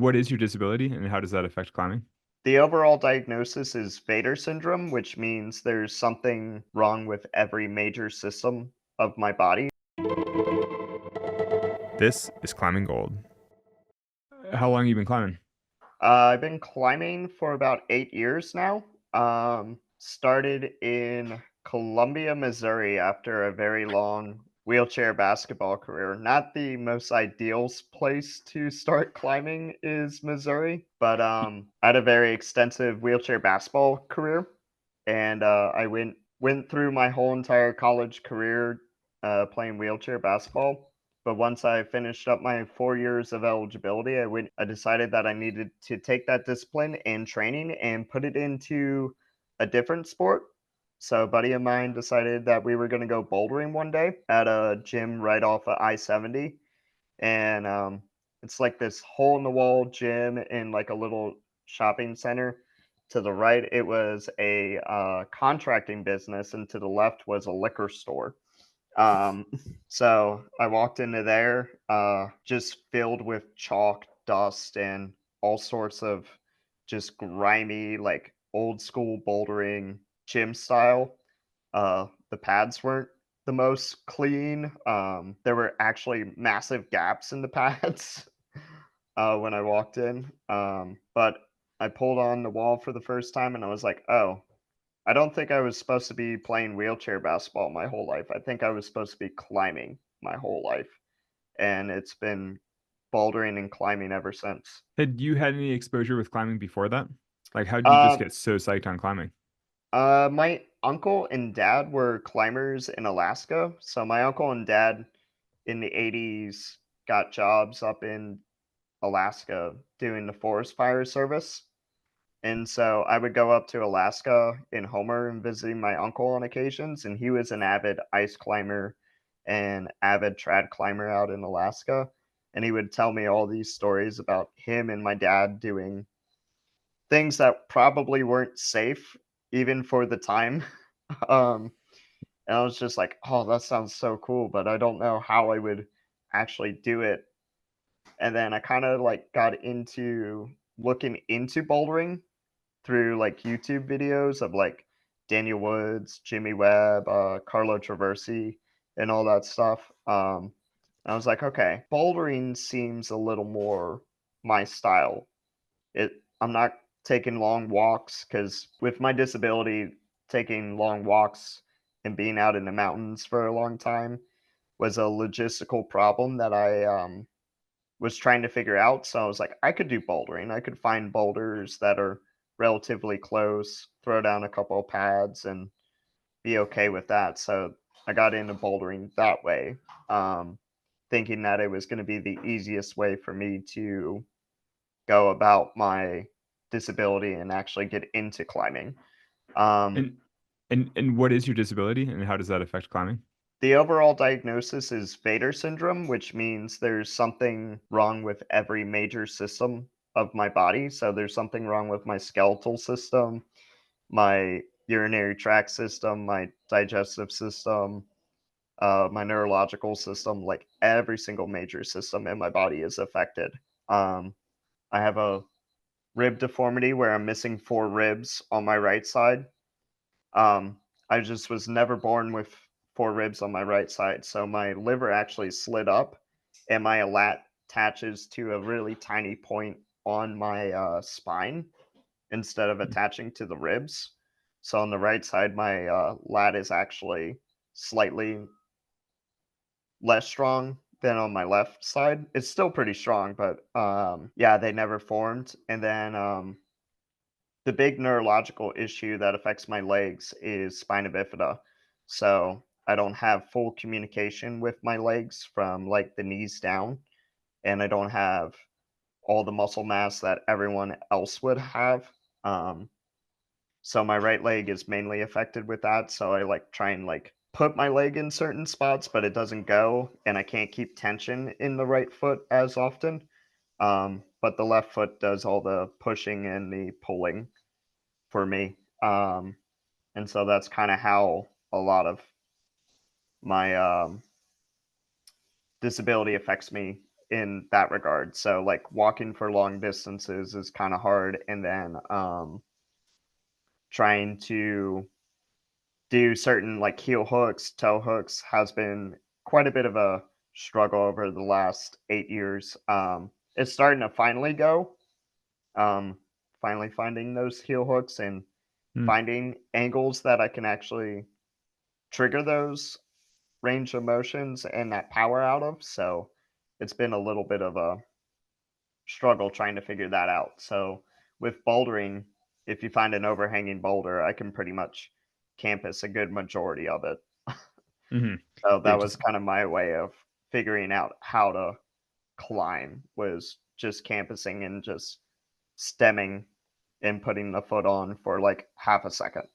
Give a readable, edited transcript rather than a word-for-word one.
what is your disability and how does that affect climbing? The overall diagnosis is Vader syndrome, which means there's something wrong with every major system of my body. This is Climbing Gold. How long have you been climbing? I've been climbing for about 8 years now. Started in Columbia, Missouri after a very long wheelchair basketball career. Not the most ideal place to start climbing is Missouri, but I had a very extensive wheelchair basketball career, and I went through my whole entire college career playing wheelchair basketball. But once I finished up my 4 years of eligibility, I decided that I needed to take that discipline and training and put it into a different sport. So a buddy of mine decided that we were going to go bouldering one day at a gym right off of I-70, and it's like this hole in the wall gym in like a little shopping center. To the right, it was a contracting business, and to the left was a liquor store. Um, so I walked into there, just filled with chalk, dust, and all sorts of just grimy, like old school bouldering gym style. The pads weren't the most clean. There were actually massive gaps in the pads when I walked in. But I pulled on the wall for the first time and I was like, oh, I don't think I was supposed to be playing wheelchair basketball my whole life. I think I was supposed to be climbing my whole life. And it's been bouldering and climbing ever since. Had you had any exposure with climbing before that? Like, how did you just Uh, get so psyched on climbing? my uncle and dad were climbers in Alaska. So my uncle and dad in the 80s got jobs up in Alaska doing the forest fire service. And so I would go up to Alaska in Homer and visiting my uncle on occasions, and he was an avid ice climber and avid trad climber out in Alaska. And he would tell me all these stories about him and my dad doing things that probably weren't safe even for the time. um, and I was just like, oh, that sounds so cool, but I don't know how I would actually do it. And then I kind of like got into looking into bouldering through like YouTube videos of like Daniel Woods, Jimmy Webb, Carlo Traversi, and all that stuff. I was like, okay, bouldering seems a little more my style. I'm not taking long walks because with my disability, taking long walks and being out in the mountains for a long time was a logistical problem that I was trying to figure out. So I was like, I could do bouldering. I could find boulders that are relatively close, throw down a couple of pads, and be okay with that. So I got into bouldering that way, thinking that it was going to be the easiest way for me to go about my disability and actually get into climbing. Um, And and what is your disability and how does that affect climbing? the overall diagnosis is Vader syndrome, which means there's something wrong with every major system of my body. So there's something wrong with my skeletal system, my urinary tract system, my digestive system, my neurological system. Like every single major system in my body is affected. Um, I have a rib deformity where I'm missing 4 ribs on my right side. I just was never born with 4 ribs on my right side, so my liver actually slid up, and my lat attaches to a really tiny point on my spine instead of Mm. attaching to the ribs. So on the right side, my lat is actually slightly less strong than on my left side. It's still pretty strong, but yeah, they never formed. And then the big neurological issue that affects my legs is spina bifida. So I don't have full communication with my legs from like the knees down, and I don't have all the muscle mass that everyone else would have. Um, so my right leg is mainly affected with that. So I like try and like put my leg in certain spots, but it doesn't go, and I can't keep tension in the right foot as often. But the left foot does all the pushing and the pulling for me. And so that's kind of how a lot of my disability affects me in that regard. So like walking for long distances is kind of hard, and then trying to do certain like heel hooks, toe hooks has been quite a bit of a struggle over the last 8 years. It's starting to finally go. Um, Finally finding those heel hooks and Mm, finding angles that I can actually trigger those range of motions and that power out of. So it's been a little bit of a struggle trying to figure that out. So with bouldering, if you find an overhanging boulder, I can pretty much campus a good majority of it. hmm So Yeah, that was just kind of my way of figuring out how to climb, was just campusing and just stemming and putting the foot on for like half a second.